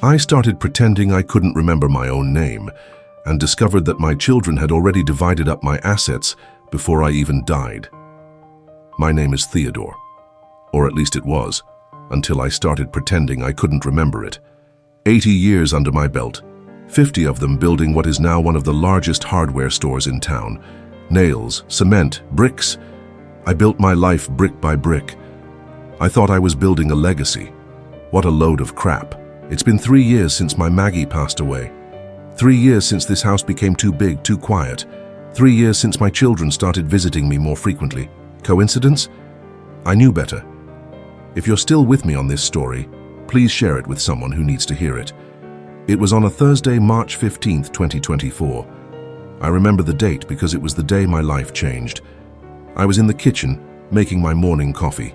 I started pretending I couldn't remember my own name and discovered that my children had already divided up my assets before I even died. My name is Theodore, or at least it was, until I started pretending I couldn't remember it. 80 years under my belt, 50 of them building what is now one of the largest hardware stores in town. Nails, cement, bricks. I built my life brick by brick. I thought I was building a legacy. What a load of crap. It's been 3 years since my Maggie passed away. 3 years since this house became too big, too quiet. 3 years since my children started visiting me more frequently. Coincidence? I knew better. If you're still with me on this story, please share it with someone who needs to hear it. It was on a Thursday, March 15th, 2024. I remember the date because it was the day my life changed. I was in the kitchen, making my morning coffee.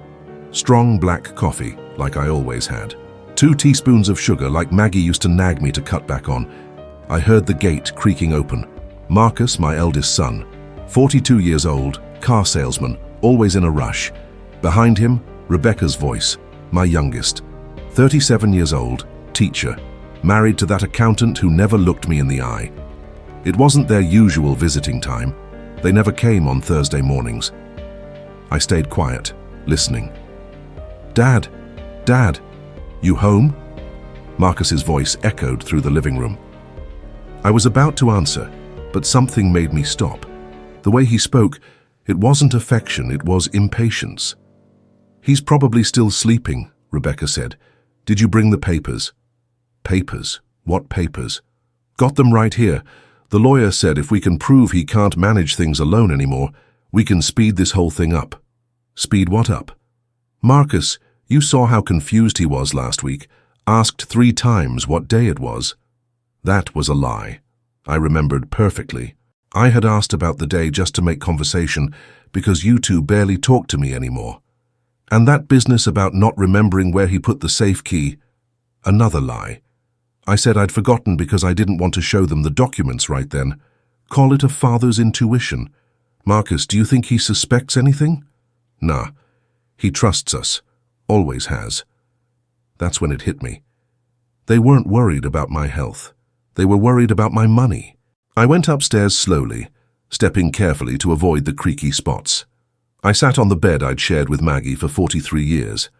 Strong black coffee, like I always had. 2 teaspoons of sugar, like Maggie used to nag me to cut back on. I heard the gate creaking open. Marcus, my eldest son, 42 years old, car salesman, always in a rush. Behind him, Rebecca's voice, my youngest, 37 years old, teacher, married to that accountant who never looked me in the eye. It wasn't their usual visiting time. They never came on Thursday mornings. I stayed quiet, listening. Dad, Dad, you home? Marcus's voice echoed through the living room. I was about to answer, but something made me stop. The way he spoke, it wasn't affection, it was impatience. He's probably still sleeping, Rebecca said. Did you bring the papers? Papers? What papers? Got them right here. The lawyer said if we can prove he can't manage things alone anymore, we can speed this whole thing up. Speed what up? Marcus, you saw how confused he was last week. Asked 3 times what day it was. That was a lie. I remembered perfectly. I had asked about the day just to make conversation because you two barely talked to me anymore. And that business about not remembering where he put the safe key, another lie. I said I'd forgotten because I didn't want to show them the documents right then. Call it a father's intuition. Marcus, do you think he suspects anything? Nah. He trusts us. Always has. That's when it hit me. They weren't worried about my health. They were worried about my money. I went upstairs slowly, stepping carefully to avoid the creaky spots. I sat on the bed I'd shared with Maggie for 43 years.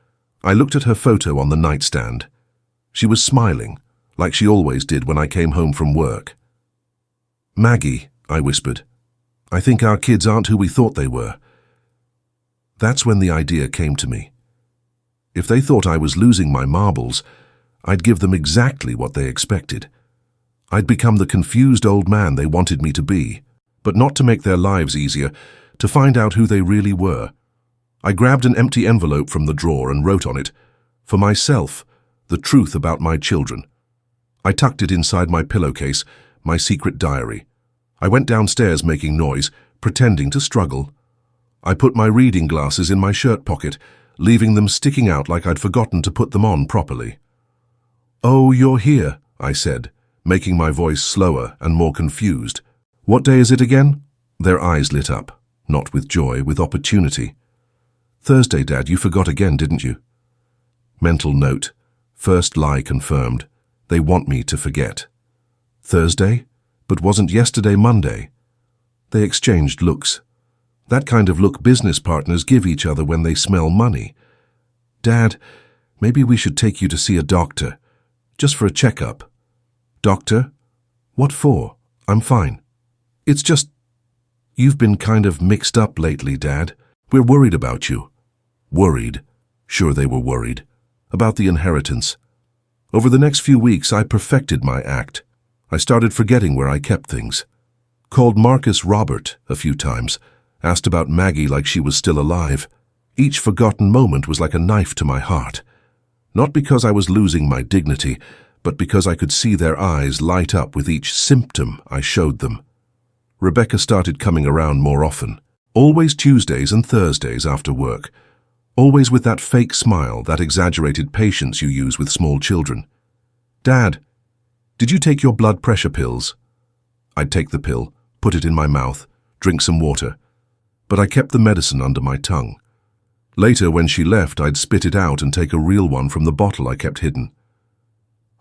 I looked at her photo on the nightstand. She was smiling, like she always did when I came home from work. Maggie, I whispered, I think our kids aren't who we thought they were. That's when the idea came to me. If they thought I was losing my marbles, I'd give them exactly what they expected. I'd become the confused old man they wanted me to be, but not to make their lives easier, to find out who they really were. I grabbed an empty envelope from the drawer and wrote on it, for myself, the truth about my children. I tucked it inside my pillowcase, my secret diary. I went downstairs making noise, pretending to struggle. I put my reading glasses in my shirt pocket, leaving them sticking out like I'd forgotten to put them on properly. Oh, you're here, I said, making my voice slower and more confused. What day is it again? Their eyes lit up, not with joy, with opportunity. Thursday, Dad, you forgot again, didn't you? Mental note. First lie confirmed. They want me to forget. Thursday? But wasn't yesterday Monday? They exchanged looks. That kind of look business partners give each other when they smell money. Dad, maybe we should take you to see a doctor, just for a checkup. Doctor? What for? I'm fine. It's just, you've been kind of mixed up lately, Dad. We're worried about you. Worried? Sure they were worried. About the inheritance. Over the next few weeks, I perfected my act. I started forgetting where I kept things. Called Marcus Robert a few times. Asked about Maggie like she was still alive. Each forgotten moment was like a knife to my heart. Not because I was losing my dignity, but because I could see their eyes light up with each symptom I showed them. Rebecca started coming around more often. Always Tuesdays and Thursdays after work. Always with that fake smile, that exaggerated patience you use with small children. Dad, did you take your blood pressure pills? I'd take the pill, put it in my mouth, drink some water. But I kept the medicine under my tongue. Later, when she left, I'd spit it out and take a real one from the bottle I kept hidden.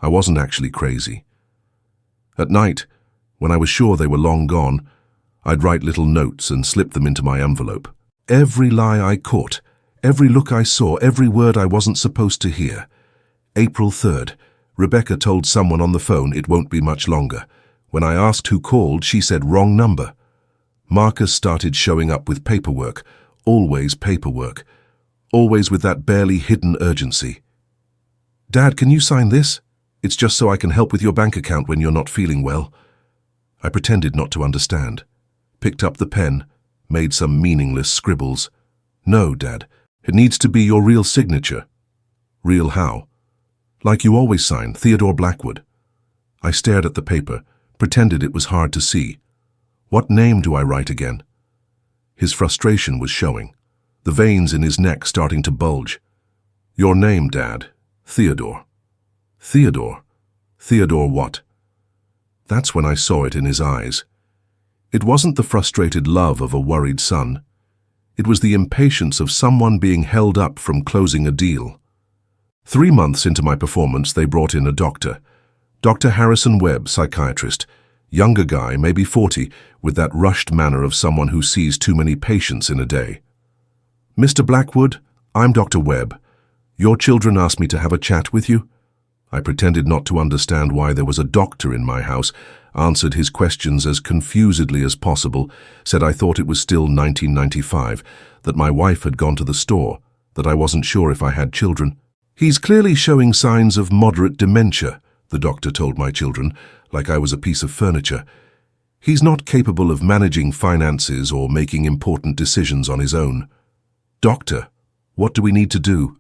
I wasn't actually crazy. At night, when I was sure they were long gone, I'd write little notes and slip them into my envelope. Every lie I caught, every look I saw, every word I wasn't supposed to hear. April 3rd, Rebecca told someone on the phone it won't be much longer. When I asked who called, she said wrong number. Marcus started showing up with paperwork, always paperwork, always with that barely hidden urgency. Dad, can you sign this? It's just so I can help with your bank account when you're not feeling well. I pretended not to understand, picked up the pen, made some meaningless scribbles. No, Dad, it needs to be your real signature. Real how? Like you always sign, Theodore Blackwood. I stared at the paper, pretended it was hard to see. What name do I write again? His frustration was showing, the veins in his neck starting to bulge. Your name, Dad. Theodore. Theodore? Theodore what? That's when I saw it in his eyes. It wasn't the frustrated love of a worried son. It was the impatience of someone being held up from closing a deal. 3 months into my performance, they brought in a doctor. Dr. Harrison Webb, psychiatrist. Younger guy, maybe 40, with that rushed manner of someone who sees too many patients in a day. Mr. Blackwood, I'm Dr. Webb. Your children asked me to have a chat with you. I pretended not to understand why there was a doctor in my house, answered his questions as confusedly as possible, said I thought it was still 1995, that my wife had gone to the store, that I wasn't sure if I had children. He's clearly showing signs of moderate dementia, the doctor told my children, like I was a piece of furniture. He's not capable of managing finances or making important decisions on his own. Doctor, what do we need to do?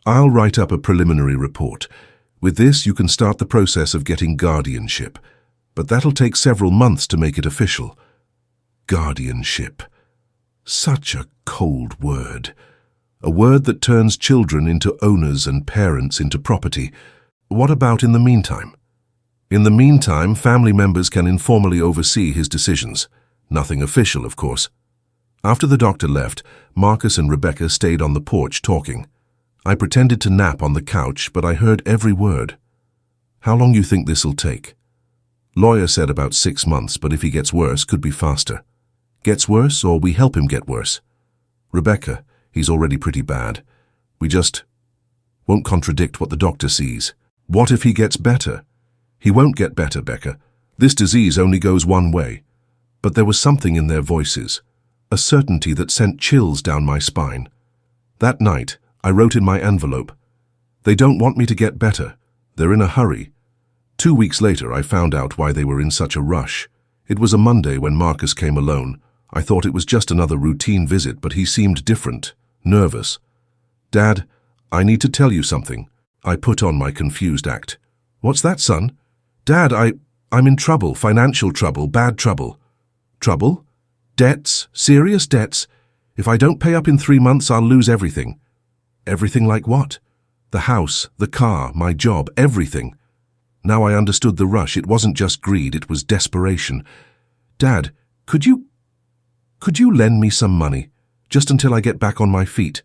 I'll write up a preliminary report. With this, you can start the process of getting guardianship, but that'll take several months to make it official. Guardianship. Such a cold word. A word that turns children into owners and parents into property. What about in the meantime? In the meantime, family members can informally oversee his decisions. Nothing official, of course. After the doctor left, Marcus and Rebecca stayed on the porch talking. I pretended to nap on the couch, but I heard every word. How long you think this'll take? Lawyer said about 6 months, but if he gets worse, could be faster. Gets worse, or we help him get worse? Rebecca, he's already pretty bad. We just won't contradict what the doctor sees. What if he gets better? He won't get better, Becca. This disease only goes one way. But there was something in their voices, a certainty that sent chills down my spine. That night, I wrote in my envelope, "They don't want me to get better. They're in a hurry." 2 weeks later, I found out why they were in such a rush. It was a Monday when Marcus came alone. I thought it was just another routine visit, but he seemed different, nervous. "Dad, I need to tell you something." I put on my confused act. "What's that, son?" "Dad, I'm in trouble, financial trouble, bad trouble." "Trouble? Debts? Serious debts? If I don't pay up in 3 months, I'll lose everything." "Everything like what?" "The house, the car, my job, everything." Now I understood the rush. It wasn't just greed, it was desperation. "Dad, could you lend me some money, just until I get back on my feet?"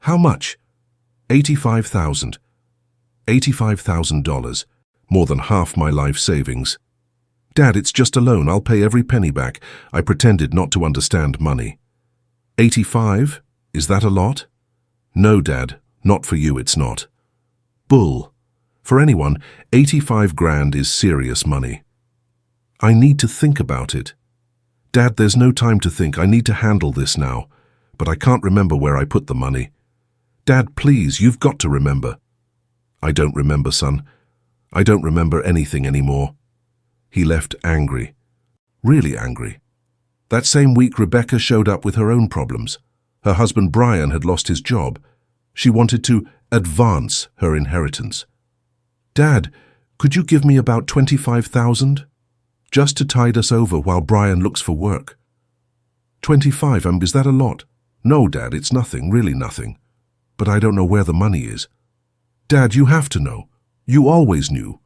"How much?" $85,000. $85,000. More than half my life savings. "Dad, it's just a loan. I'll pay every penny back." I pretended not to understand money. 85? Is that a lot? "No, Dad. Not for you, it's not." Bull. For anyone, 85 grand is serious money. I need to think about it. "Dad, there's no time to think. I need to handle this now. But I can't remember where I put the money." "Dad, please, you've got to remember." "I don't remember, son. I don't remember anything anymore." He left angry. Really angry. That same week, Rebecca showed up with her own problems. Her husband Brian had lost his job. She wanted to advance her inheritance. "Dad, could you give me about 25,000? Just to tide us over while Brian looks for work." 25, is that a lot? "No, Dad, it's nothing, really nothing. But I don't know where the money is." "Dad, you have to know. You always knew."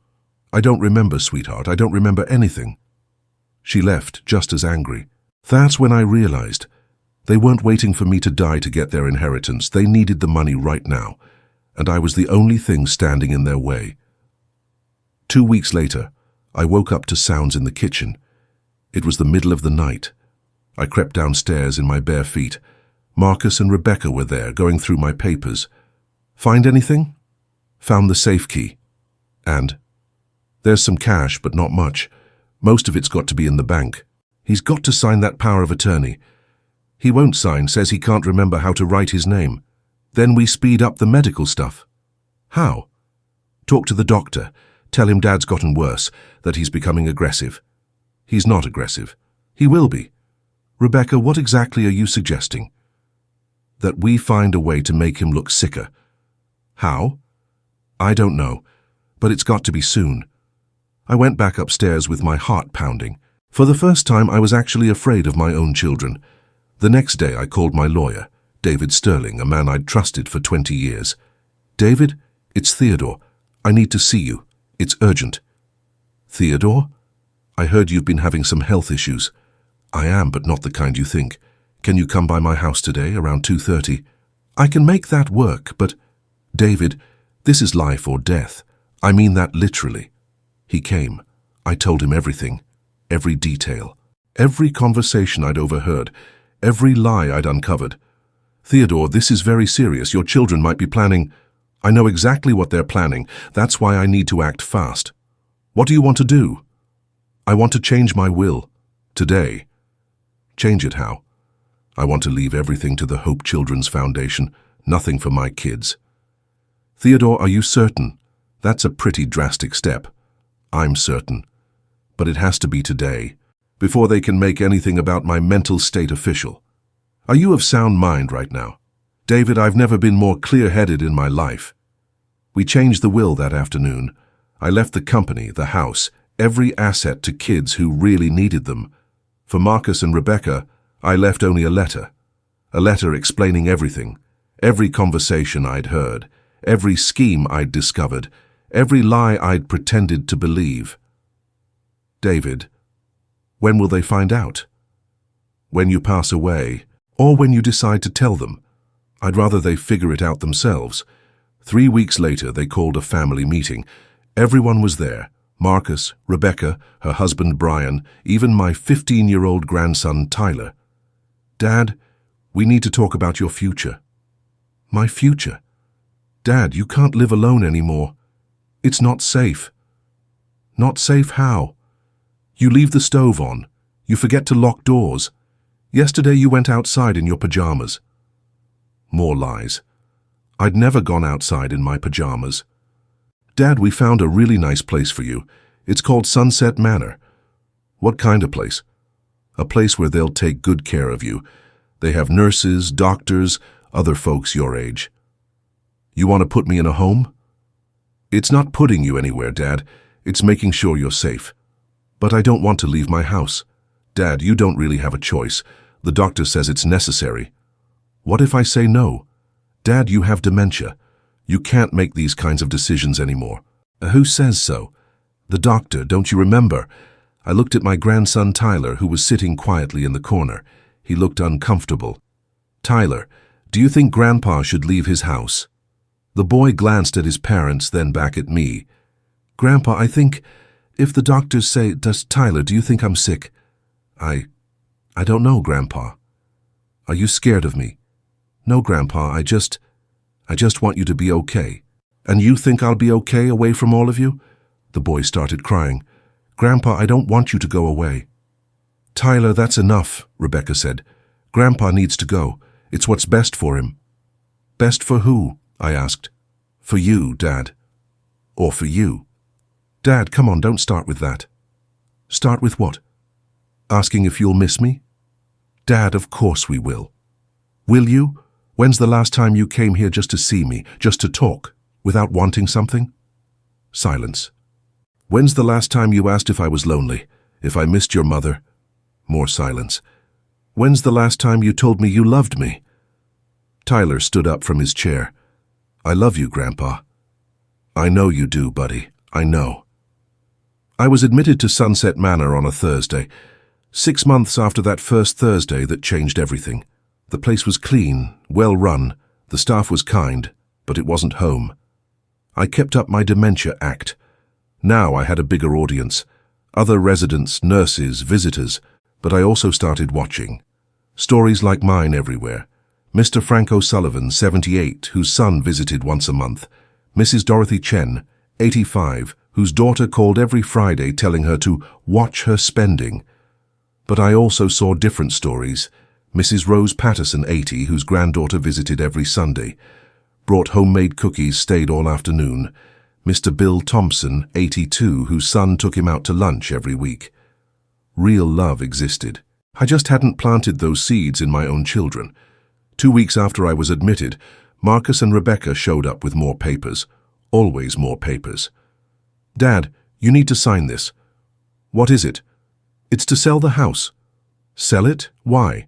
"I don't remember, sweetheart. I don't remember anything." She left, just as angry. That's when I realized they weren't waiting for me to die to get their inheritance. They needed the money right now, and I was the only thing standing in their way. 2 weeks later, I woke up to sounds in the kitchen. It was the middle of the night. I crept downstairs in my bare feet. Marcus and Rebecca were there, going through my papers. Find anything? Found the safe key. And? There's some cash, but not much. Most of it's got to be in the bank. He's got to sign that power of attorney. He won't sign, says he can't remember how to write his name. Then we speed up the medical stuff. How? Talk to the doctor. Tell him Dad's gotten worse, that he's becoming aggressive. He's not aggressive. He will be. Rebecca, what exactly are you suggesting? That we find a way to make him look sicker. How? I don't know, but it's got to be soon. I went back upstairs with my heart pounding. For the first time, I was actually afraid of my own children. The next day, I called my lawyer, David Sterling, a man I'd trusted for 20 years. David, it's Theodore. I need to see you. It's urgent. Theodore? I heard you've been having some health issues. I am, but not the kind you think. Can you come by my house today around 2:30? I can make that work, but... David, this is life or death. I mean that literally. He came. I told him everything. Every detail. Every conversation I'd overheard. Every lie I'd uncovered. Theodore, this is very serious. Your children might be planning... I know exactly what they're planning. That's why I need to act fast. What do you want to do? I want to change my will. Today. Change it how? I want to leave everything to the Hope Children's Foundation. Nothing for my kids. Theodore, are you certain? That's a pretty drastic step. I'm certain. But it has to be today, before they can make anything about my mental state official. Are you of sound mind right now? David, I've never been more clear-headed in my life. We changed the will that afternoon. I left the company, the house, every asset to kids who really needed them. For Marcus and Rebecca, I left only a letter. A letter explaining everything. Every conversation I'd heard. Every scheme I'd discovered. Every lie I'd pretended to believe. David, when will they find out? When you pass away, or when you decide to tell them? I'd rather they figure it out themselves. 3 weeks later, they called a family meeting. Everyone was there. Marcus, Rebecca, her husband Brian, even my 15-year-old grandson Tyler. Dad, we need to talk about your future. My future? Dad, you can't live alone anymore. It's not safe. Not safe how? You leave the stove on. You forget to lock doors. Yesterday you went outside in your pajamas. More lies. I'd never gone outside in my pajamas. Dad, we found a really nice place for you. It's called Sunset Manor. What kind of place? A place where they'll take good care of you. They have nurses, doctors, other folks your age. You want to put me in a home? It's not putting you anywhere, Dad. It's making sure you're safe. But I don't want to leave my house. Dad, you don't really have a choice. The doctor says it's necessary. What if I say no? Dad, you have dementia. You can't make these kinds of decisions anymore. Who says so? The doctor, don't you remember? I looked at my grandson Tyler, who was sitting quietly in the corner. He looked uncomfortable. Tyler, do you think Grandpa should leave his house? The boy glanced at his parents, then back at me. Grandpa, I think, if the doctors say, Tyler, do you think I'm sick? I don't know, Grandpa. Are you scared of me? No, Grandpa, I just want you to be okay. And you think I'll be okay away from all of you? The boy started crying. Grandpa, I don't want you to go away. Tyler, that's enough, Rebecca said. Grandpa needs to go. It's what's best for him. Best for who? I asked. For you, Dad. Or for you. Dad, come on, don't start with that. Start with what? Asking if you'll miss me? Dad, of course we will. Will you? When's the last time you came here just to see me, just to talk, without wanting something? Silence. When's the last time you asked if I was lonely, if I missed your mother? More silence. When's the last time you told me you loved me? Tyler stood up from his chair. I love you, Grandpa. I know you do, buddy. I know. I was admitted to Sunset Manor on a Thursday, 6 months after that first Thursday that changed everything. The place was clean, well run, the staff was kind, but it wasn't home. I kept up my dementia act. Now I had a bigger audience. Other residents, nurses, visitors, but I also started watching. Stories like mine everywhere. Mr. Frank O'Sullivan, 78, whose son visited once a month. Mrs. Dorothy Chen, 85, whose daughter called every Friday telling her to watch her spending. But I also saw different stories. Mrs. Rose Patterson, 80, whose granddaughter visited every Sunday. Brought homemade cookies, stayed all afternoon. Mr. Bill Thompson, 82, whose son took him out to lunch every week. Real love existed. I just hadn't planted those seeds in my own children. 2 weeks after I was admitted, Marcus and Rebecca showed up with more papers. Always more papers. "Dad, you need to sign this." "What is it?" "It's to sell the house." "Sell it? Why?"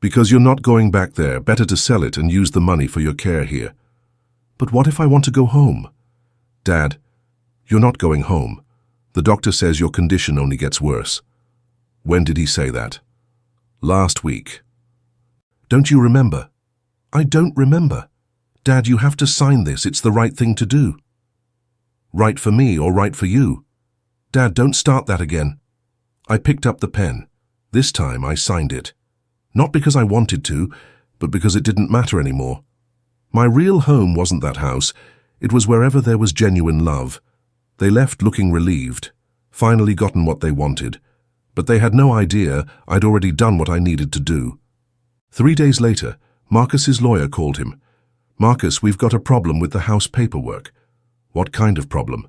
"Because you're not going back there. Better to sell it and use the money for your care here." "But what if I want to go home?" "Dad, you're not going home. The doctor says your condition only gets worse." "When did he say that?" "Last week." "Don't you remember?" "I don't remember." "Dad, you have to sign this. It's the right thing to do." "Right for me or right for you?" "Dad, don't start that again." I picked up the pen. This time I signed it. Not because I wanted to, but because it didn't matter anymore. My real home wasn't that house. It was wherever there was genuine love. They left looking relieved, finally gotten what they wanted. But they had no idea I'd already done what I needed to do. 3 days later, Marcus's lawyer called him. "Marcus, we've got a problem with the house paperwork." "What kind of problem?"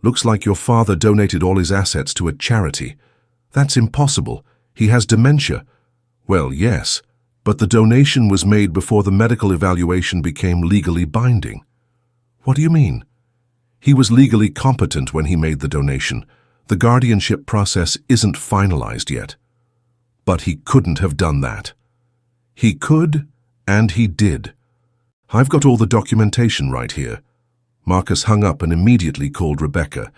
"Looks like your father donated all his assets to a charity." "That's impossible. He has dementia." "Well, yes, but the donation was made before the medical evaluation became legally binding." "What do you mean?" "He was legally competent when he made the donation. The guardianship process isn't finalized yet." "But he couldn't have done that." "He could, and he did. I've got all the documentation right here." Marcus hung up and immediately called Rebecca.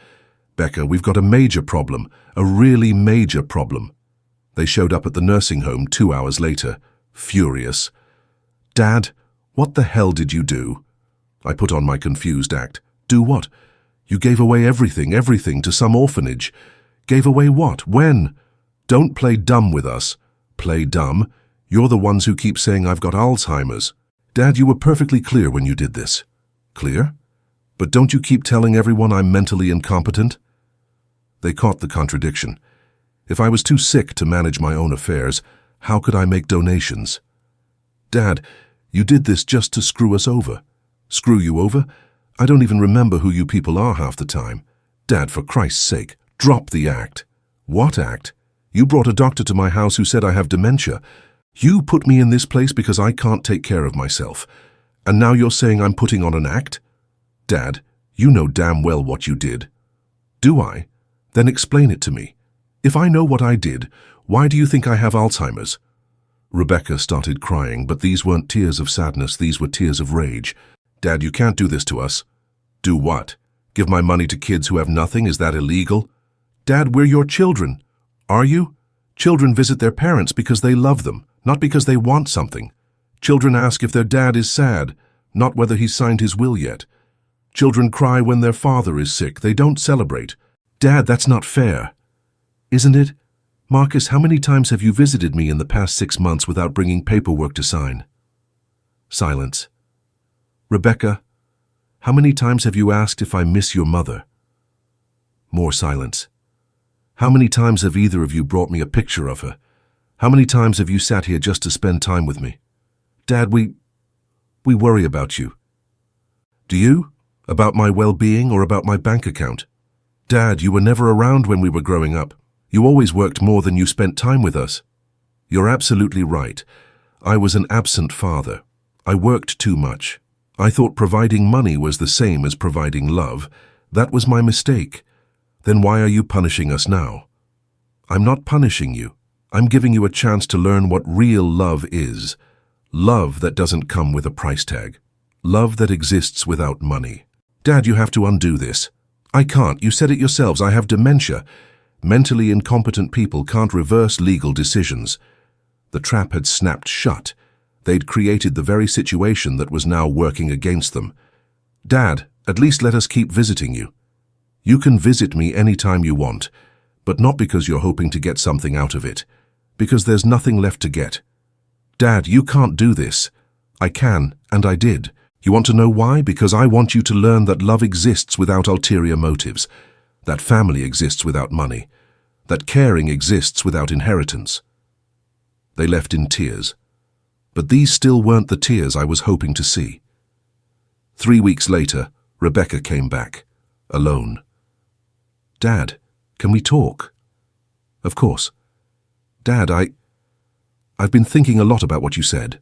"Becca, we've got a major problem, a really major problem." They showed up at the nursing home 2 hours later, furious. "Dad, what the hell did you do?" I put on my confused act. "Do what?" "You gave away everything to some orphanage." "Gave away what? When?" "Don't play dumb with us." "Play dumb? You're the ones who keep saying I've got Alzheimer's." "Dad, you were perfectly clear when you did this." "Clear? But don't you keep telling everyone I'm mentally incompetent?" They caught the contradiction. If I was too sick to manage my own affairs, how could I make donations? "Dad, you did this just to screw us over." "Screw you over? I don't even remember who you people are half the time." "Dad, for Christ's sake, drop the act." "What act? You brought a doctor to my house who said I have dementia. You put me in this place because I can't take care of myself. And now you're saying I'm putting on an act?" "Dad, you know damn well what you did." "Do I? Then explain it to me. If I know what I did, why do you think I have Alzheimer's?" Rebecca started crying, but these weren't tears of sadness, these were tears of rage. "Dad, you can't do this to us." "Do what? Give my money to kids who have nothing? Is that illegal?" "Dad, we're your children." "Are you?" "Children visit their parents because they love them, not because they want something. Children ask if their dad is sad, not whether he's signed his will yet. Children cry when their father is sick. They don't celebrate." "Dad, that's not fair." "Isn't it? Marcus, how many times have you visited me in the past 6 months without bringing paperwork to sign?" Silence. "Rebecca, how many times have you asked if I miss your mother?" More silence. "How many times have either of you brought me a picture of her? How many times have you sat here just to spend time with me?" "Dad, we worry about you." "Do you? About my well-being or about my bank account?" "Dad, you were never around when we were growing up. You always worked more than you spent time with us." "You're absolutely right. I was an absent father. I worked too much. I thought providing money was the same as providing love. That was my mistake. Then why are you punishing us now?" "I'm not punishing you. I'm giving you a chance to learn what real love is. Love that doesn't come with a price tag. Love that exists without money." "Dad, you have to undo this." "I can't. You said it yourselves. I have dementia. Mentally incompetent people can't reverse legal decisions." The trap had snapped shut. They'd created the very situation that was now working against them. "Dad, at least let us keep visiting you." You can visit me anytime you want, but not because you're hoping to get something out of it, because there's nothing left to get. Dad, you can't do this. I can, and I did. You want to know why? Because I want you to learn that love exists without ulterior motives, that family exists without money, that caring exists without inheritance. They left in tears, but these still weren't the tears I was hoping to see. 3 weeks later, Rebecca came back, alone. Dad, can we talk? Of course. Dad, I've been thinking a lot about what you said.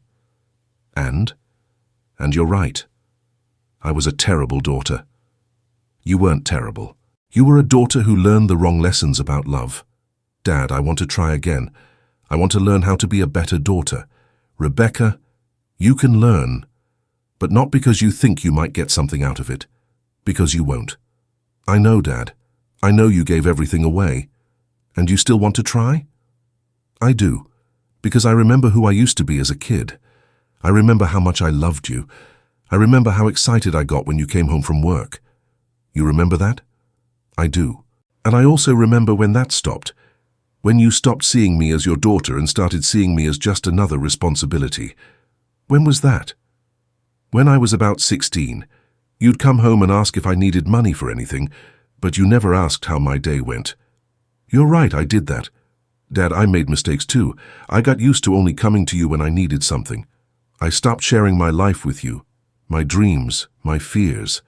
And you're right. I was a terrible daughter. You weren't terrible. You were a daughter who learned the wrong lessons about love. Dad, I want to try again. I want to learn how to be a better daughter. Rebecca, you can learn, but not because you think you might get something out of it, because you won't. I know, Dad. I know you gave everything away. And you still want to try? I do, because I remember who I used to be as a kid. I remember how much I loved you. I remember how excited I got when you came home from work. You remember that? I do. And I also remember when that stopped, when you stopped seeing me as your daughter and started seeing me as just another responsibility. When was that? When I was about 16. You'd come home and ask if I needed money for anything, but you never asked how my day went. You're right, I did that. Dad, I made mistakes too. I got used to only coming to you when I needed something. I stopped sharing my life with you, my dreams, my fears.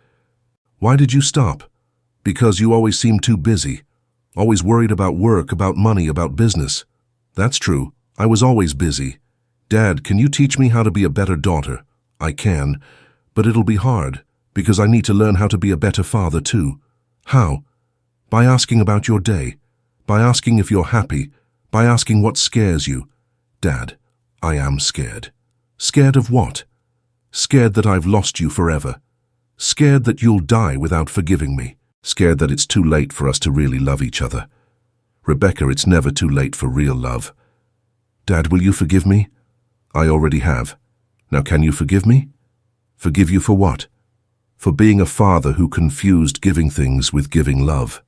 Why did you stop? Because you always seemed too busy, always worried about work, about money, about business. That's true. I was always busy. Dad, can you teach me how to be a better daughter? I can, but it'll be hard, because I need to learn how to be a better father too. How? By asking about your day, by asking if you're happy, by asking what scares you. Dad, I am scared. Scared of what? Scared that I've lost you forever. Scared that you'll die without forgiving me. Scared that it's too late for us to really love each other. Rebecca, it's never too late for real love. Dad, will you forgive me? I already have. Now can you forgive me? Forgive you for what? For being a father who confused giving things with giving love.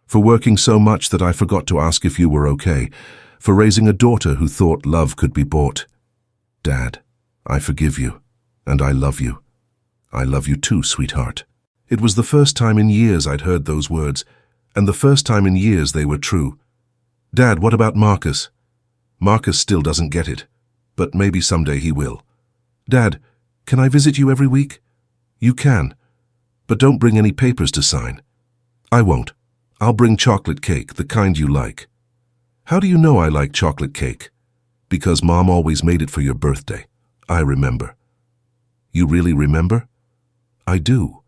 For working so much that I forgot to ask if you were okay. For raising a daughter who thought love could be bought. Dad, I forgive you, and I love you. I love you too, sweetheart. It was the first time in years I'd heard those words, and the first time in years they were true. Dad, what about Marcus? Marcus still doesn't get it, but maybe someday he will. Dad, can I visit you every week? You can, but don't bring any papers to sign. I won't. I'll bring chocolate cake, the kind you like. How do you know I like chocolate cake? Because Mom always made it for your birthday. I remember. You really remember? I do,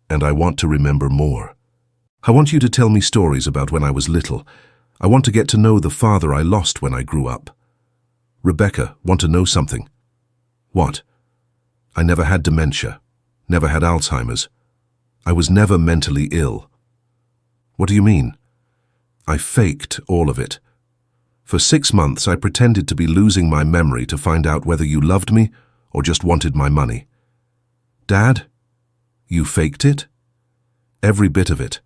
and I want to remember more. I want you to tell me stories about when I was little. I want to get to know the father I lost when I grew up. Rebecca, want to know something? What? I never had dementia, never had Alzheimer's. I was never mentally ill. What do you mean? I faked all of it. For 6 months I pretended to be losing my memory to find out whether you loved me or just wanted my money. Dad, you faked it? Every bit of it.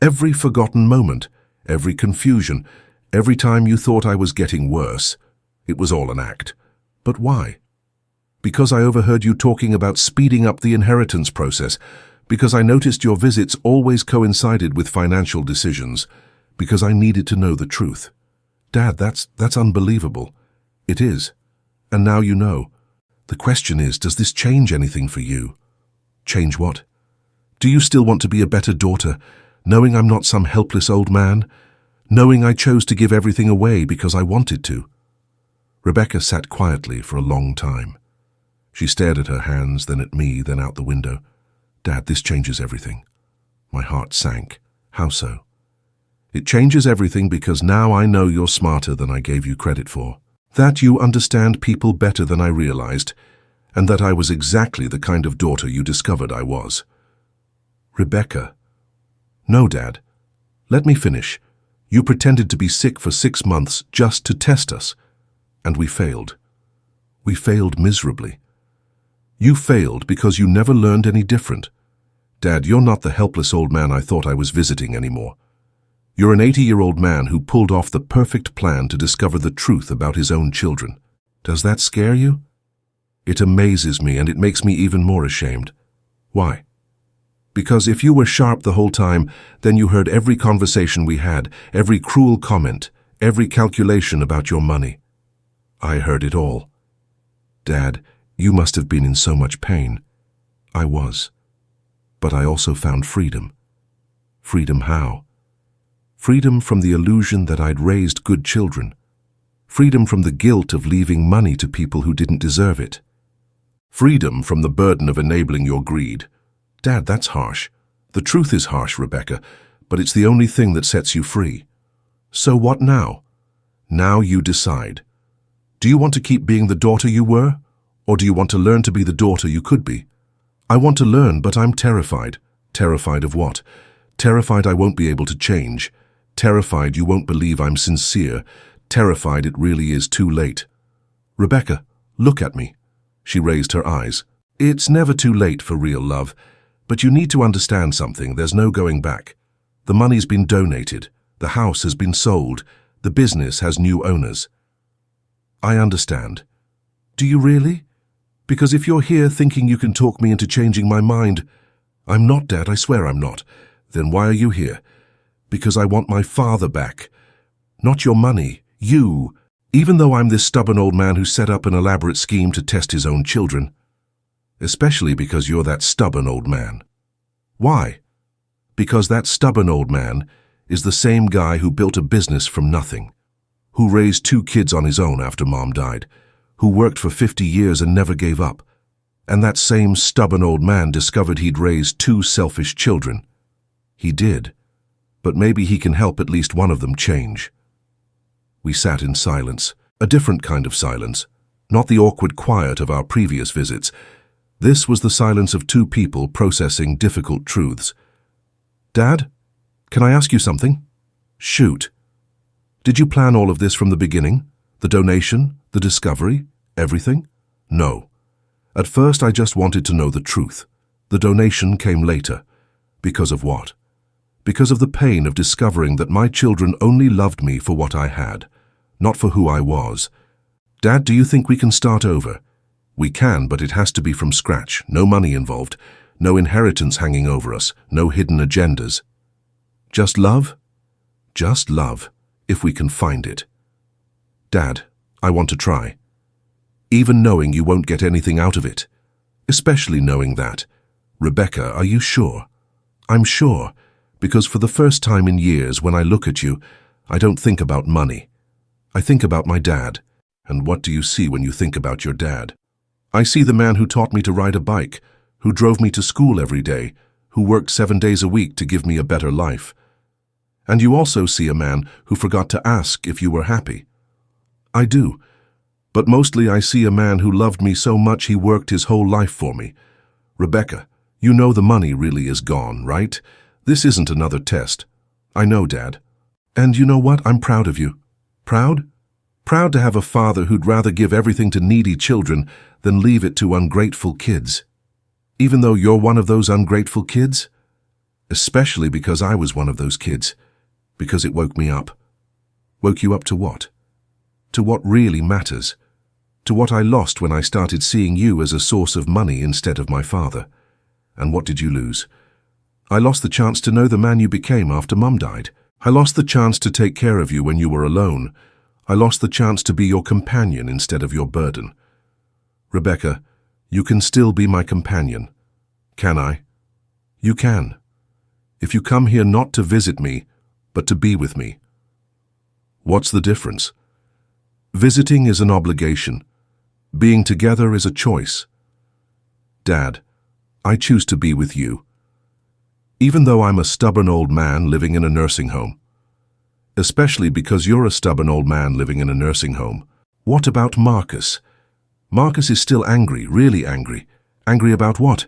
Every forgotten moment, every confusion, every time you thought I was getting worse. It was all an act. But why? Because I overheard you talking about speeding up the inheritance process, because I noticed your visits always coincided with financial decisions, because I needed to know the truth. Dad, that's unbelievable. It is. And now you know. The question is, does this change anything for you? Change what? Do you still want to be a better daughter, knowing I'm not some helpless old man? Knowing I chose to give everything away because I wanted to? Rebecca sat quietly for a long time. She stared at her hands, then at me, then out the window. Dad, this changes everything. My heart sank. How so? It changes everything because now I know you're smarter than I gave you credit for. That you understand people better than I realized, and that I was exactly the kind of daughter you discovered I was. Rebecca. No, Dad. Let me finish. You pretended to be sick for 6 months just to test us, and we failed. We failed miserably. You failed because you never learned any different. Dad, you're not the helpless old man I thought I was visiting anymore. You're an 80-year-old man who pulled off the perfect plan to discover the truth about his own children. Does that scare you? It amazes me, and it makes me even more ashamed. Why? Because if you were sharp the whole time, then you heard every conversation we had, every cruel comment, every calculation about your money. I heard it all. Dad, you must have been in so much pain. I was. But I also found freedom. Freedom how? Freedom from the illusion that I'd raised good children. Freedom from the guilt of leaving money to people who didn't deserve it. Freedom from the burden of enabling your greed. Dad, that's harsh. The truth is harsh, Rebecca, but it's the only thing that sets you free. So what now? Now you decide. Do you want to keep being the daughter you were? Or do you want to learn to be the daughter you could be? I want to learn, but I'm terrified. Terrified of what? Terrified I won't be able to change. Terrified you won't believe I'm sincere. Terrified it really is too late. Rebecca, look at me. She raised her eyes. It's never too late for real love. But you need to understand something. There's no going back. The money's been donated. The house has been sold. The business has new owners. I understand. Do you really? Because if you're here thinking you can talk me into changing my mind, I'm not, Dad, I swear I'm not. Then why are you here? Because I want my father back. Not your money, you. Even though I'm this stubborn old man who set up an elaborate scheme to test his own children. Especially because you're that stubborn old man. Why? Because that stubborn old man is the same guy who built a business from nothing, who raised 2 kids on his own after Mom died, who worked for 50 years and never gave up. And that same stubborn old man discovered he'd raised 2 selfish children. He did, but maybe he can help at least one of them change. We sat in silence, a different kind of silence, not the awkward quiet of our previous visits. This was the silence of 2 people processing difficult truths. Dad, can I ask you something? Shoot. Did you plan all of this from the beginning? The donation, the discovery, everything? No. At first I just wanted to know the truth. The donation came later. Because of what? Because of the pain of discovering that my children only loved me for what I had, not for who I was. Dad, do you think we can start over? We can, but it has to be from scratch. No money involved. No inheritance hanging over us. No hidden agendas. Just love? Just love, if we can find it. Dad, I want to try. Even knowing you won't get anything out of it. Especially knowing that. Rebecca, are you sure? I'm sure, because for the first time in years when I look at you, I don't think about money. I think about my dad. And what do you see when you think about your dad? I see the man who taught me to ride a bike, who drove me to school every day, who worked 7 days a week to give me a better life. And you also see a man who forgot to ask if you were happy. I do. But mostly I see a man who loved me so much he worked his whole life for me. Rebecca, you know the money really is gone, right? This isn't another test. I know, Dad. And you know what? I'm proud of you. Proud? Proud to have a father who'd rather give everything to needy children than leave it to ungrateful kids. Even though you're one of those ungrateful kids? Especially because I was one of those kids. Because it woke me up. Woke you up to what? To what really matters. To what I lost when I started seeing you as a source of money instead of my father. And what did you lose? I lost the chance to know the man you became after Mum died. I lost the chance to take care of you when you were alone. I lost the chance to be your companion instead of your burden. Rebecca, you can still be my companion. Can I? You can. If you come here not to visit me, but to be with me. What's the difference? Visiting is an obligation. Being together is a choice. Dad, I choose to be with you. Even though I'm a stubborn old man living in a nursing home. Especially because you're a stubborn old man living in a nursing home. What about Marcus? Marcus is still angry, really angry. Angry about what?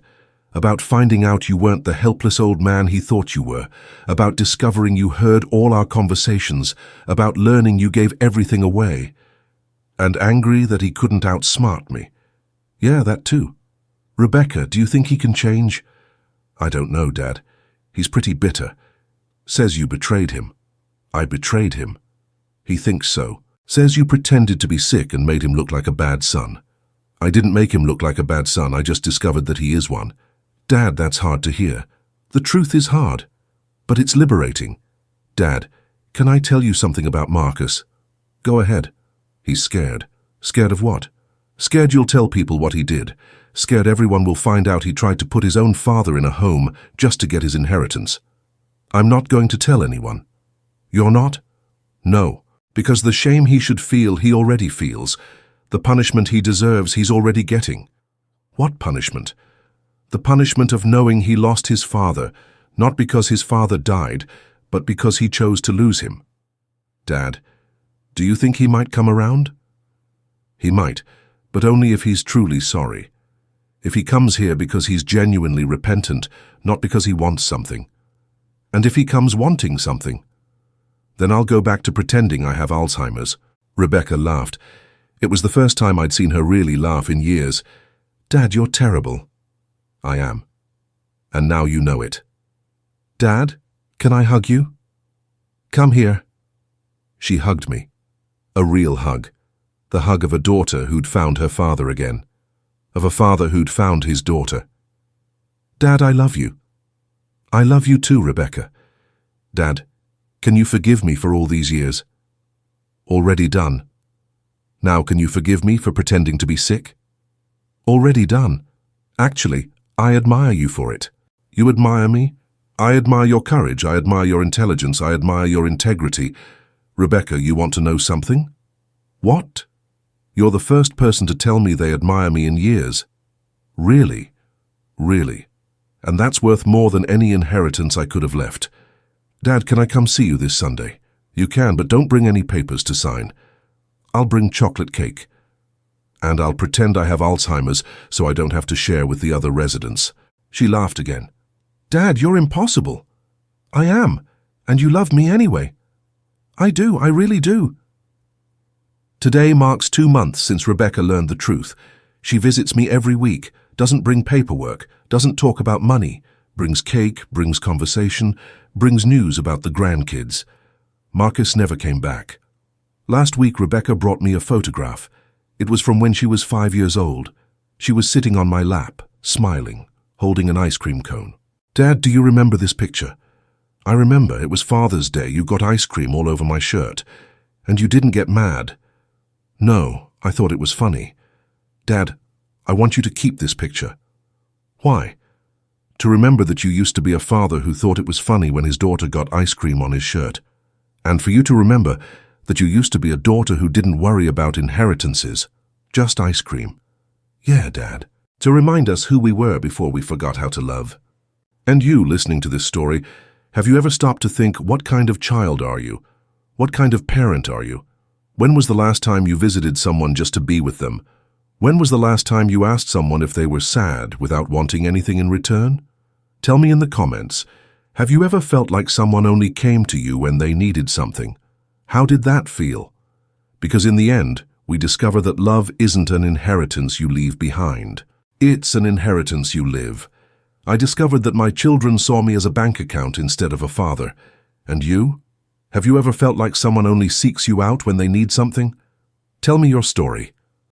About finding out you weren't the helpless old man he thought you were. About discovering you heard all our conversations. About learning you gave everything away. And angry that he couldn't outsmart me. Yeah, that too. Rebecca, do you think he can change? I don't know, Dad. He's pretty bitter. Says you betrayed him. I betrayed him. He thinks so. Says you pretended to be sick and made him look like a bad son. I didn't make him look like a bad son, I just discovered that he is one. Dad, that's hard to hear. The truth is hard, but it's liberating. Dad, can I tell you something about Marcus? Go ahead. He's scared. Scared of what? Scared you'll tell people what he did. Scared everyone will find out he tried to put his own father in a home just to get his inheritance. I'm not going to tell anyone. You're not? No, because the shame he should feel he already feels. The punishment he deserves he's already getting. What punishment? The punishment of knowing he lost his father, not because his father died, but because he chose to lose him. Dad, do you think he might come around? He might, but only if he's truly sorry. If he comes here because he's genuinely repentant, not because he wants something. And if he comes wanting something, then I'll go back to pretending I have Alzheimer's. Rebecca laughed. It was the first time I'd seen her really laugh in years. Dad, you're terrible. I am. And now you know it. Dad, can I hug you? Come here. She hugged me. A real hug. The hug of a daughter who'd found her father again. Of a father who'd found his daughter. Dad, I love you. I love you too, Rebecca. Dad, can you forgive me for all these years? Already done. Now can you forgive me for pretending to be sick? Already done. Actually, I admire you for it. You admire me? I admire your courage, I admire your intelligence, I admire your integrity. Rebecca, you want to know something? What? You're the first person to tell me they admire me in years. Really? Really? And that's worth more than any inheritance I could have left. Dad, can I come see you this Sunday? You can, but don't bring any papers to sign. I'll bring chocolate cake. And I'll pretend I have Alzheimer's so I don't have to share with the other residents. She laughed again. Dad, you're impossible. I am, and you love me anyway. I do, I really do. Today marks 2 months since Rebecca learned the truth. She visits me every week, doesn't bring paperwork, doesn't talk about money, brings cake, brings conversation, brings news about the grandkids. Marcus never came back. Last week Rebecca brought me a photograph. It was from when she was 5 years old. She was sitting on my lap, smiling, holding an ice cream cone. Dad, do you remember this picture? I remember, it was Father's Day. You got ice cream all over my shirt. And you didn't get mad. No, I thought it was funny. Dad, I want you to keep this picture. Why? To remember that you used to be a father who thought it was funny when his daughter got ice cream on his shirt. And for you to remember that you used to be a daughter who didn't worry about inheritances, just ice cream. Yeah, Dad. To remind us who we were before we forgot how to love. And you, listening to this story, have you ever stopped to think, what kind of child are you? What kind of parent are you? When was the last time you visited someone just to be with them? When was the last time you asked someone if they were sad without wanting anything in return? Tell me in the comments, have you ever felt like someone only came to you when they needed something? How did that feel? Because in the end, we discover that love isn't an inheritance you leave behind. It's an inheritance you live. I discovered that my children saw me as a bank account instead of a father. And you? Have you ever felt like someone only seeks you out when they need something? Tell me your story.